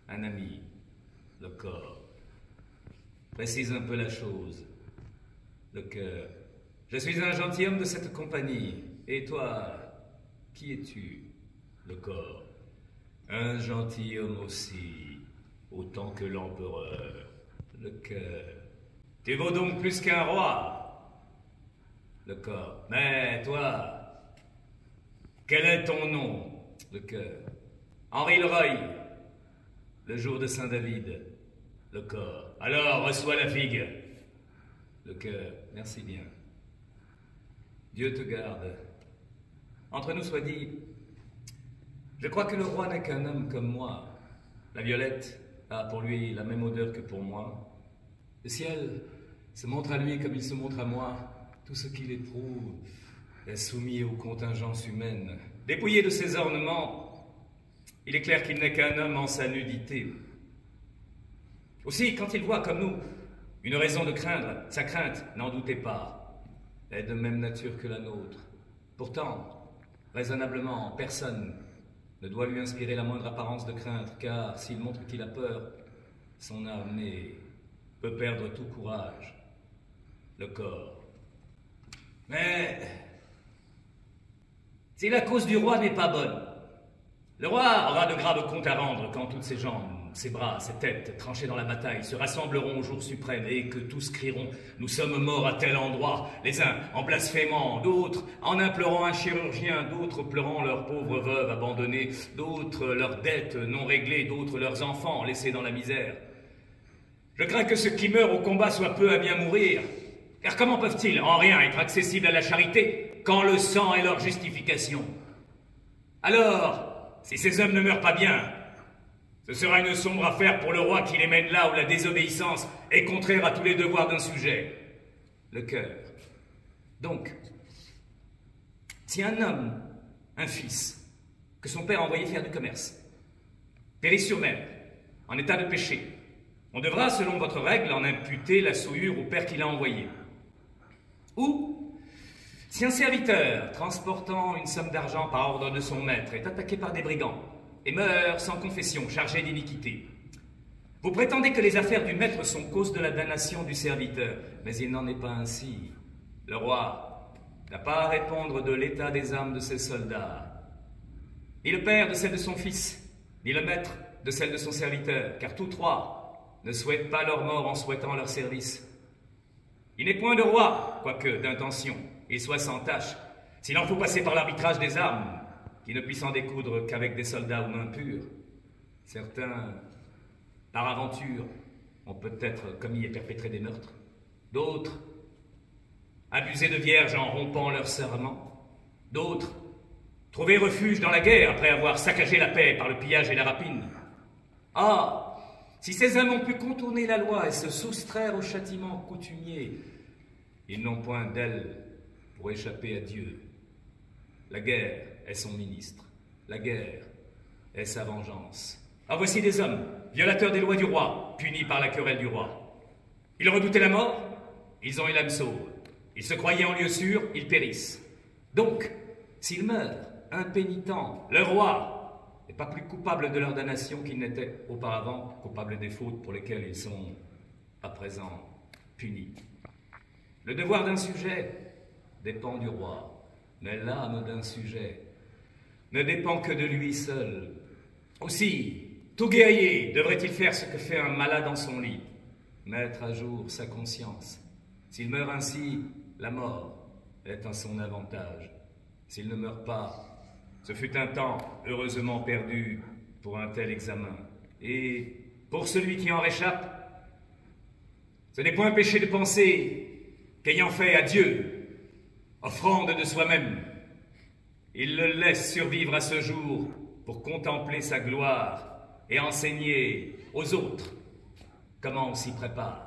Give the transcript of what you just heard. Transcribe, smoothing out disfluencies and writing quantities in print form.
un ami, le corps. Précise un peu la chose, le cœur. Je suis un gentilhomme de cette compagnie. Et toi, qui es-tu? Le corps. Un gentilhomme aussi, autant que l'empereur. Le cœur. Tu vaux donc plus qu'un roi. Le corps. Mais toi, quel est ton nom? Le cœur. Henri le Roy. Le jour de Saint-David. Le corps. Alors, reçois la figue. Le cœur. Merci bien. Dieu te garde. Entre nous soit dit, je crois que le roi n'est qu'un homme comme moi. La violette a pour lui la même odeur que pour moi. Le ciel se montre à lui comme il se montre à moi. Tout ce qu'il éprouve est soumis aux contingences humaines. Dépouillé de ses ornements, il est clair qu'il n'est qu'un homme en sa nudité. Aussi, quand il voit, comme nous, une raison de craindre, sa crainte, n'en doutez pas, est de même nature que la nôtre. Pourtant, raisonnablement, personne ne doit lui inspirer la moindre apparence de crainte, car s'il montre qu'il a peur, son armée peut perdre tout courage. Le corps. Mais si la cause du roi n'est pas bonne, le roi aura de graves comptes à rendre quand toutes ses jambes, ses bras, ses têtes, tranchées dans la bataille, se rassembleront au jour suprême et que tous crieront « Nous sommes morts à tel endroit », les uns en blasphémant, d'autres en implorant un chirurgien, d'autres pleurant leurs pauvres veuves abandonnées, d'autres leurs dettes non réglées, d'autres leurs enfants laissés dans la misère. Je crains que ceux qui meurent au combat soient peu à bien mourir, car comment peuvent-ils en rien être accessibles à la charité quand le sang est leur justification? Alors, si ces hommes ne meurent pas bien, ce sera une sombre affaire pour le roi qui les mène là où la désobéissance est contraire à tous les devoirs d'un sujet. Le cœur. Donc, si un homme, un fils, que son père a envoyé faire du commerce, périt sur mer, en état de péché, on devra, selon votre règle, en imputer la souillure au père qui l'a envoyé. Ou, si un serviteur, transportant une somme d'argent par ordre de son maître, est attaqué par des brigands et meurt sans confession, chargé d'iniquité, vous prétendez que les affaires du maître sont cause de la damnation du serviteur, mais il n'en est pas ainsi. Le roi n'a pas à répondre de l'état des âmes de ses soldats, ni le père de celle de son fils, ni le maître de celle de son serviteur, car tous trois ne souhaitent pas leur mort en souhaitant leur service. Il n'est point de roi, quoique d'intention, et soit sans tâche, s'il en faut passer par l'arbitrage des armes, qui ne puissent en découdre qu'avec des soldats aux mains pures. Certains, par aventure, ont peut-être commis et perpétré des meurtres. D'autres, abusé de vierges en rompant leur serment. D'autres, trouvé refuge dans la guerre après avoir saccagé la paix par le pillage et la rapine. Ah, si ces hommes ont pu contourner la loi et se soustraire au châtiment coutumier, ils n'ont point d'aile pour échapper à Dieu. La guerre est son ministre. La guerre est sa vengeance. Ah, voici des hommes, violateurs des lois du roi, punis par la querelle du roi. Ils redoutaient la mort, ils ont eu l'âme sauve. Ils se croyaient en lieu sûr, ils périssent. Donc, s'ils meurent, impénitents, le roi n'est pas plus coupable de leur damnation qu'il n'était auparavant coupable des fautes pour lesquelles ils sont, à présent, punis. Le devoir d'un sujet dépend du roi, mais l'âme d'un sujet ne dépend que de lui seul. Aussi, tout guerrier devrait-il faire ce que fait un malade en son lit, mettre à jour sa conscience. S'il meurt ainsi, la mort est à son avantage. S'il ne meurt pas, ce fut un temps heureusement perdu pour un tel examen. Et pour celui qui en réchappe, ce n'est point un péché de penser qu'ayant fait à Dieu offrande de soi-même, il le laisse survivre à ce jour pour contempler sa gloire et enseigner aux autres comment on s'y prépare.